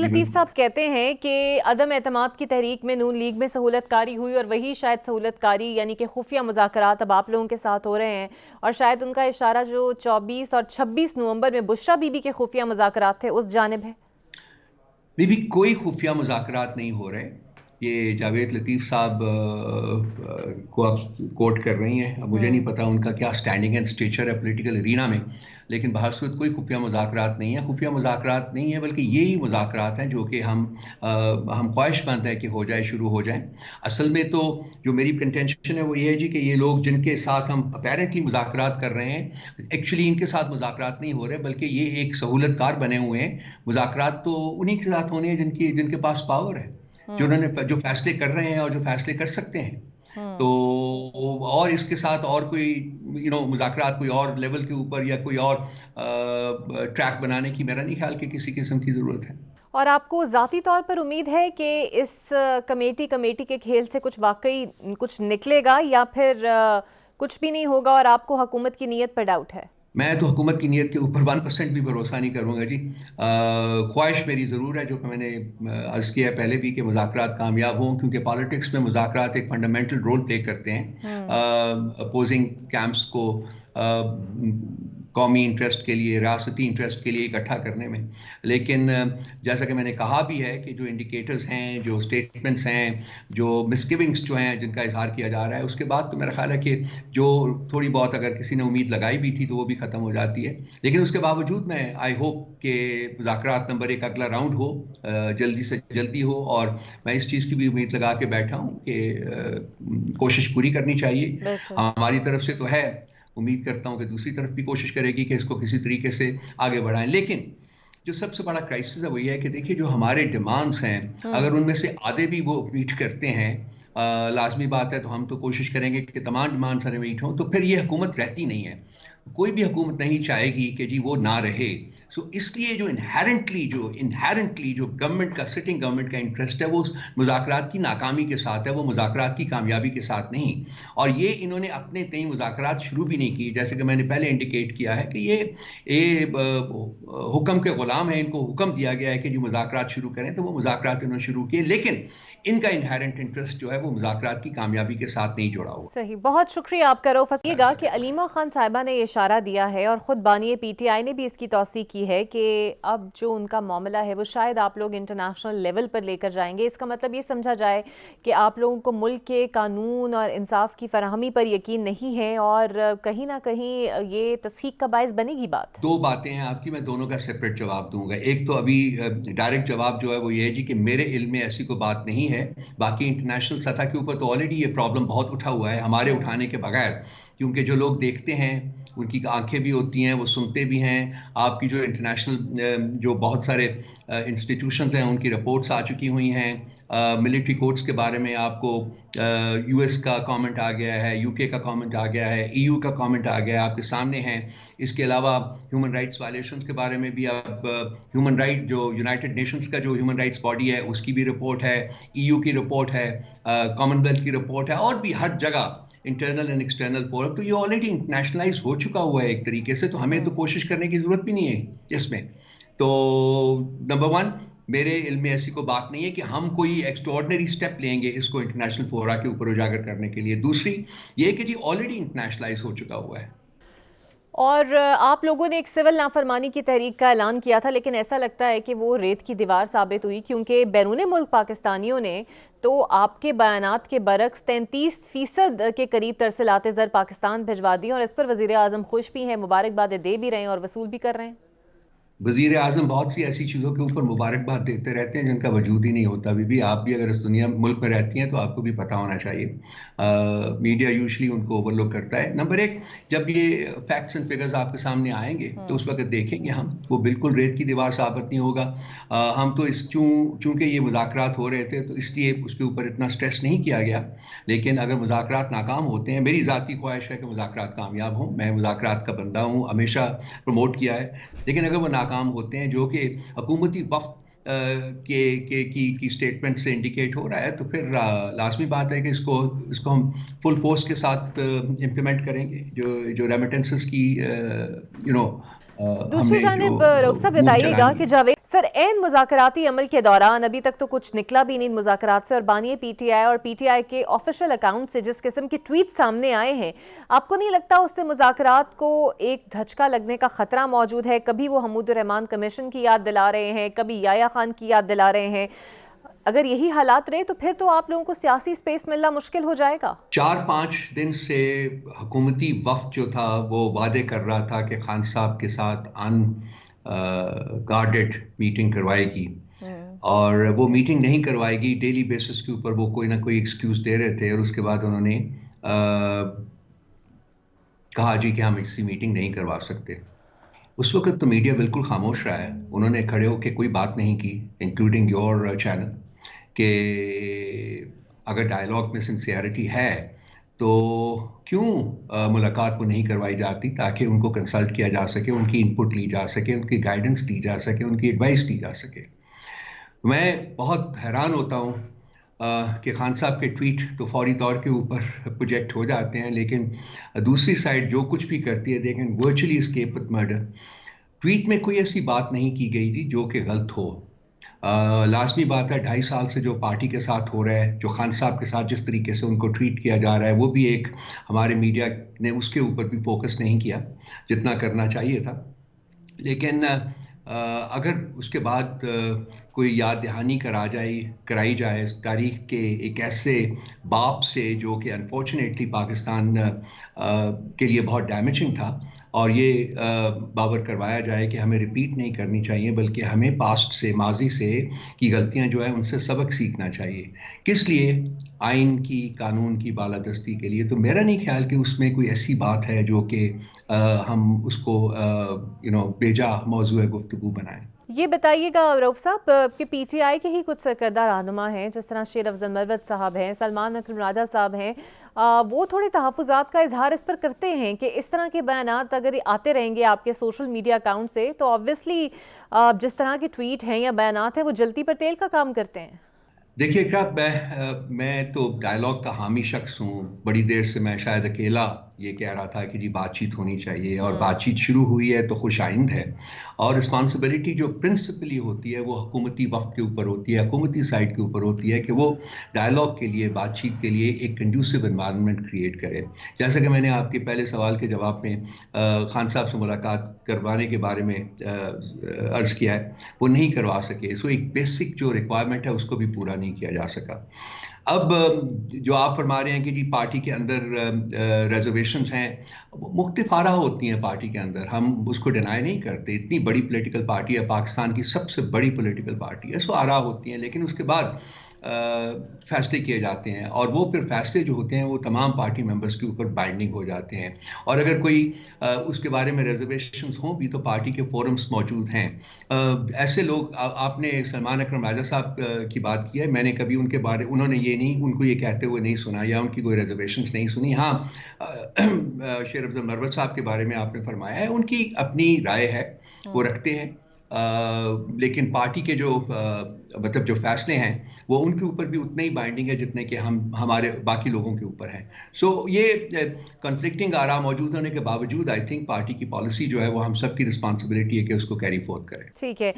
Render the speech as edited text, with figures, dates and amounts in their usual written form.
لطیف صاحب کہتے ہیں کہ عدم اعتماد کی تحریک میں نون لیگ میں سہولت کاری ہوئی اور وہی شاید سہولت کاری یعنی کہ خفیہ مذاکرات اب آپ لوگوں کے ساتھ ہو رہے ہیں، اور شاید ان کا اشارہ جو 24 اور 26 نومبر میں بشرا بی بی کے خفیہ مذاکرات تھے اس جانب ہے۔ کوئی خفیہ مذاکرات نہیں ہو رہے۔ یہ جاوید لطیف صاحب کو آپ کوٹ کر رہی ہیں، اب مجھے نہیں پتا ان کا کیا سٹینڈنگ اینڈ اسٹیچر ہے پولیٹیکل ارینا میں، لیکن بہرصورت کوئی خفیہ مذاکرات نہیں ہے۔ خفیہ مذاکرات نہیں ہے بلکہ یہی مذاکرات ہیں جو کہ ہم خواہش مند ہے کہ ہو جائے، شروع ہو جائیں۔ اصل میں تو جو میری کنٹینشن ہے وہ یہ ہے جی کہ یہ لوگ جن کے ساتھ ہم اپیرنٹلی مذاکرات کر رہے ہیں، ایکچولی ان کے ساتھ مذاکرات نہیں ہو رہے بلکہ یہ ایک سہولت کار بنے ہوئے ہیں۔ مذاکرات تو انہی کے ساتھ ہونے ہیں جن کے پاس پاور ہے، جو فیصلے کر رہے ہیں اور جو فیصلے کر سکتے ہیں۔ تو اور اس کے ساتھ اور کوئی مذاکرات کوئی اور لیول کے اوپر یا کوئی اور ٹریک بنانے کی میرا نہیں خیال کہ کسی قسم کی ضرورت ہے۔ اور آپ کو ذاتی طور پر امید ہے کہ اس کمیٹی کے کھیل سے کچھ واقعی کچھ نکلے گا یا پھر کچھ بھی نہیں ہوگا اور آپ کو حکومت کی نیت پر ڈاؤٹ ہے؟ میں تو حکومت کی نیت کے اوپر 1% بھی بھروسہ نہیں کروں گا جی۔ خواہش میری ضرور ہے جو کہ میں نے عرض کیا ہے پہلے بھی کہ مذاکرات کامیاب ہوں، کیونکہ پالیٹکس میں مذاکرات ایک فنڈامنٹل رول پلے کرتے ہیں اپوزنگ کیمپس کو قومی انٹرسٹ کے لیے، ریاستی انٹرسٹ کے لیے اکٹھا کرنے میں۔ لیکن جیسا کہ میں نے کہا بھی ہے کہ جو انڈیکیٹرز ہیں، جو سٹیٹمنٹس ہیں، جو مسگیونگس جو ہیں جن کا اظہار کیا جا رہا ہے، اس کے بعد تو میرا خیال ہے کہ جو تھوڑی بہت اگر کسی نے امید لگائی بھی تھی تو وہ بھی ختم ہو جاتی ہے۔ لیکن اس کے باوجود میں آئی ہوپ کہ مذاکرات نمبر 1 اگلا راؤنڈ ہو، جلدی سے جلدی ہو، اور میں اس چیز کی بھی امید لگا کے بیٹھا ہوں کہ کوشش پوری کرنی چاہیے۔ ہماری طرف سے تو ہے، امید کرتا ہوں کہ دوسری طرف بھی کوشش کرے گی کہ اس کو کسی طریقے سے آگے بڑھائیں۔ لیکن جو سب سے بڑا کرائسس ہے وہ یہ ہے کہ دیکھیے جو ہمارے ڈیمانڈس ہیں اگر ان میں سے آدھے بھی وہ میٹ کرتے ہیں، لازمی بات ہے تو ہم تو کوشش کریں گے کہ تمام ڈیمانڈس ہمیں میٹ ہوں، تو پھر یہ حکومت رہتی نہیں ہے۔ کوئی بھی حکومت نہیں چاہے گی کہ جی وہ نہ رہے۔ اس لیے جو انہیرنٹلی جو گورنمنٹ کا، سٹنگ گورنمنٹ کا انٹرسٹ ہے وہ مذاکرات کی ناکامی کے ساتھ ہے، وہ مذاکرات کی کامیابی کے ساتھ نہیں۔ اور یہ انہوں نے اپنے تئیں مذاکرات شروع بھی نہیں کی، جیسے کہ میں نے پہلے انڈیکیٹ کیا ہے کہ یہ حکم کے غلام ہیں، ان کو حکم دیا گیا ہے کہ جو مذاکرات شروع کریں تو وہ مذاکرات انہوں نے شروع کیے، لیکن ان کا انہیرنٹ انٹرسٹ جو ہے وہ مذاکرات کی کامیابی کے ساتھ نہیں جڑا ہوا۔ صحیح، بہت شکریہ آپ کا رؤف۔ یہ گا کہ علیمہ خان صاحبہ نے یہ اشارہ دیا ہے اور خود بانی پی ٹی آئی نے بھی اس کی توثیق کی ہے کہ اب جو ان کا معاملہ ہے وہ شاید آپ لوگ انٹرنیشنل لیول پر لے کر جائیں گے۔ اس کا مطلب یہ سمجھا جائے کہ آپ لوگوں کو ملک کے قانون اور انصاف کی فراہمی پر یقین نہیں ہے، اور کہیں نہ کہیں یہ تصحیح کا باعث بنے گی بات۔ دو باتیں ہیں آپ کی، میں دونوں کا سیپریٹ جواب دوں گا۔ ایک تو ابھی ڈائریکٹ جواب جو ہے وہ یہ ہے جی کہ میرے علم میں ایسی کوئی بات نہیں ہے۔ باقی انٹرنیشنل سطح کے اوپر تو آلریڈی یہ پرابلم بہت اٹھا ہوا ہے ہمارے اٹھانے کے بغیر، کیونکہ جو لوگ دیکھتے ہیں ان کی آنکھیں بھی ہوتی ہیں، وہ سنتے بھی ہیں۔ آپ کی جو انٹرنیشنل جو بہت سارے انسٹیٹیوشنز ہیں ان کی رپورٹس آ چکی ہوئی ہیں۔ ملٹری کورٹس کے بارے میں آپ کو یو ایس کا کامنٹ آ گیا ہے، یو کے کا کامنٹ آ گیا ہے، ای یو کا کامنٹ آ گیا ہے، آپ کے سامنے ہیں۔ اس کے علاوہ ہیومن رائٹس وائلیشنز کے بارے میں بھی اب ہیومن رائٹ جو یونائٹڈ نیشنز کا جو ہیومن رائٹس باڈی ہے اس کی بھی رپورٹ ہے، ای یو کی رپورٹ ہے، کامن ویلتھ کی رپورٹ ہے، اور بھی ہر جگہ انٹرنل اینڈ ایکسٹرنل فورم۔ تو یہ آلریڈی انٹرنیشنلائز ہو چکا ہوا ہے ایک طریقے سے، تو ہمیں تو کوشش کرنے کی ضرورت بھی نہیں ہے اس میں۔ تو نمبر 1 میرے علم میں ایسی کوئی بات نہیں ہے کہ ہم کوئی ایکسٹراڈنری سٹیپ لیں گے اس کو انٹرنیشنل فورا کے اوپر اجاگر کرنے کے لیے۔ دوسری یہ کہ جی آلریڈی انٹرنیشنلائز ہو چکا ہوا ہے۔ اور آپ لوگوں نے ایک سول نافرمانی کی تحریک کا اعلان کیا تھا، لیکن ایسا لگتا ہے کہ وہ ریت کی دیوار ثابت ہوئی، کیونکہ بیرون ملک پاکستانیوں نے تو آپ کے بیانات کے برعکس 33% کے قریب ترسیلات زر پاکستان بھجوا دی، اور اس پر وزیر اعظم خوش بھی ہیں، مبارکباد دے بھی رہے ہیں اور وصول بھی کر رہے ہیں۔ وزیر اعظم بہت سی ایسی چیزوں کے اوپر مبارکباد دیتے رہتے ہیں جن کا وجود ہی نہیں ہوتا۔ بھی آپ بھی اگر اس دنیا ملک میں رہتی ہیں تو آپ کو بھی پتہ ہونا چاہیے۔ میڈیا یوزلی ان کو اوور لک کرتا ہے۔ نمبر 1 جب یہ فیکٹس اینڈ فگرز آپ کے سامنے آئیں گے تو اس وقت دیکھیں گے ہم، وہ بالکل ریت کی دیوار ثابت نہیں ہوگا۔ ہم تو چونکہ یہ مذاکرات ہو رہے تھے تو اس لیے اس کے اوپر اتنا سٹریس نہیں کیا گیا، لیکن اگر مذاکرات ناکام ہوتے ہیں، میری ذاتی خواہش ہے کہ مذاکرات کامیاب ہوں، میں مذاکرات کا بندہ ہوں، ہمیشہ پروموٹ کیا ہے، لیکن اگر وہ ناکام ہوتے ہیں جو کہ حکومتی وفد کی سٹیٹمنٹ سے انڈیکیٹ ہو رہا ہے، تو پھر لازمی بات ہے کہ اس کو ہم فل فورس کے ساتھ امپلیمنٹ کریں گے۔ جو ریمیٹنسز کی دوسری جانب رؤف صاحب بتائیے گا کہ جاوید سر این مذاکراتی عمل کے دوران ابھی تک تو کچھ نکلا بھی نہیں مذاکرات سے، اور بانی پی ٹی آئی اور پی ٹی آئی کے آفیشیل اکاؤنٹ سے جس قسم کے ٹویٹ سامنے آئے ہیں، آپ کو نہیں لگتا اس سے مذاکرات کو ایک دھچکا لگنے کا خطرہ موجود ہے؟ کبھی وہ حمود الرحمان کمیشن کی یاد دلا رہے ہیں، کبھی یحییٰ خان کی یاد دلا رہے ہیں. اگر یہی حالات رہے تو پھر تو آپ لوگوں کو سیاسی سپیس ملنا مشکل ہو جائے گا. 4-5 دن سے حکومتی وفد جو تھا وہ وعدے کر رہا تھا کہ خان صاحب کے ساتھ گارڈڈ میٹنگ کروائے گی، اور وہ میٹنگ نہیں کروائے گی. ڈیلی بیسس کے اوپر وہ کوئی نہ کوئی ایکسکیوز دے رہے تھے، اور اس کے بعد انہوں نے کہا جی کہ ہم اسی میٹنگ نہیں کروا سکتے. اس وقت تو میڈیا بالکل خاموش رہا ہے، انہوں نے کھڑے ہو کے کوئی بات نہیں کی، انکلوڈنگ یور چینل، کہ اگر ڈائلاگ میں سنسیئرٹی ہے تو کیوں ملاقات کو نہیں کروائی جاتی تاکہ ان کو کنسلٹ کیا جا سکے، ان کی انپٹ لی جا سکے، ان کی گائیڈنس لی جا سکے، ان کی ایڈوائس لی جا سکے. میں بہت حیران ہوتا ہوں کہ خان صاحب کے ٹویٹ تو فوری طور کے اوپر پروجیکٹ ہو جاتے ہیں، لیکن دوسری سائڈ جو کچھ بھی کرتی ہے دیکھیں virtually escape with murder. Tweet میں کوئی ایسی بات نہیں کی گئی تھی جو کہ غلط ہو. لازمی بات ہے 2.5 سال سے جو پارٹی کے ساتھ ہو رہا ہے، جو خان صاحب کے ساتھ جس طریقے سے ان کو ٹریٹ کیا جا رہا ہے، وہ بھی ایک ہمارے میڈیا نے اس کے اوپر بھی فوکس نہیں کیا جتنا کرنا چاہیے تھا. لیکن اگر اس کے بعد کوئی یاد دہانی کرائی جائے تاریخ کے ایک ایسے باپ سے جو کہ انفارچونیٹلی پاکستان کے لیے بہت ڈیمیجنگ تھا، اور یہ باور کروایا جائے کہ ہمیں ریپیٹ نہیں کرنی چاہیے بلکہ ہمیں پاسٹ سے، ماضی سے کی غلطیاں جو ہیں ان سے سبق سیکھنا چاہیے. کس لیے؟ آئین کی، قانون کی بالادستی کے لیے. تو میرا نہیں خیال کہ اس میں کوئی ایسی بات ہے جو کہ ہم اس کو بیجا موضوع گفتگو بنائیں. یہ بتائیے گا رؤف صاحب کہ پی ٹی آئی کے ہی کچھ سرکردہ رہنما ہیں جس طرح شیر افضل مروت صاحب ہیں، سلمان اکرم راجہ صاحب ہیں، وہ تھوڑے تحفظات کا اظہار اس پر کرتے ہیں کہ اس طرح کے بیانات اگر آتے رہیں گے آپ کے سوشل میڈیا اکاؤنٹ سے تو آبویسلی جس طرح کے ٹویٹ ہیں یا بیانات ہیں وہ جلتی پر تیل کا کام کرتے ہیں. دیکھیے کیا میں تو ڈائلاگ کا حامی شخص ہوں. بڑی دیر سے میں شاید اکیلا یہ کہہ رہا تھا کہ جی بات چیت ہونی چاہیے، اور بات چیت شروع ہوئی ہے تو خوش آئند ہے. اور رسپانسبلٹی جو پرنسپلی ہوتی ہے وہ حکومتی وفد کے اوپر ہوتی ہے، حکومتی سائڈ کے اوپر ہوتی ہے کہ وہ ڈائلاگ کے لیے، بات چیت کے لیے ایک کنڈیوسو انوائرمنٹ کریٹ کرے. جیسا کہ میں نے آپ کے پہلے سوال کے جواب میں خان صاحب سے ملاقات کروانے کے بارے میں عرض کیا ہے، وہ نہیں کروا سکے. سو ایک بیسک جو ریکوائرمنٹ ہے اس کو بھی پورا نہیں کیا جا سکا. اب جو آپ فرما رہے ہیں کہ جی پارٹی کے اندر ریزرویشنز ہیں، مختلف آرا ہوتی ہیں پارٹی کے اندر، ہم اس کو ڈینائی نہیں کرتے. اتنی بڑی پولیٹیکل پارٹی ہے، پاکستان کی سب سے بڑی پولیٹیکل پارٹی ہے، سو آرا ہوتی ہیں. لیکن اس کے بعد فیصلے کیے جاتے ہیں، اور وہ پھر فیصلے جو ہوتے ہیں وہ تمام پارٹی ممبرز کے اوپر بائنڈنگ ہو جاتے ہیں. اور اگر کوئی اس کے بارے میں ریزرویشنز ہوں بھی تو پارٹی کے فورمز موجود ہیں. ایسے لوگ، آپ نے سلمان اکرم راجہ صاحب کی بات کی ہے، میں نے کبھی ان کے بارے، انہوں نے ان کو یہ کہتے ہوئے نہیں سنا یا ان کی کوئی ریزرویشنز نہیں سنی. ہاں شیر افضل مروت صاحب کے بارے میں آپ نے فرمایا ہے، ان کی اپنی رائے ہے، وہ رکھتے ہیں. لیکن پارٹی کے جو مطلب جو فیصلے ہیں وہ ان کے اوپر بھی اتنے ہی بائنڈنگ ہے جتنے کہ ہمارے باقی لوگوں کے اوپر ہیں. سو یہ کنفلکٹنگ آرا موجود ہونے کے باوجود آئی تھنک پارٹی کی پالیسی جو ہے وہ ہم سب کی رسپانسبلٹی ہے کہ اس کو کیری فورتھ کریں. ٹھیک ہے.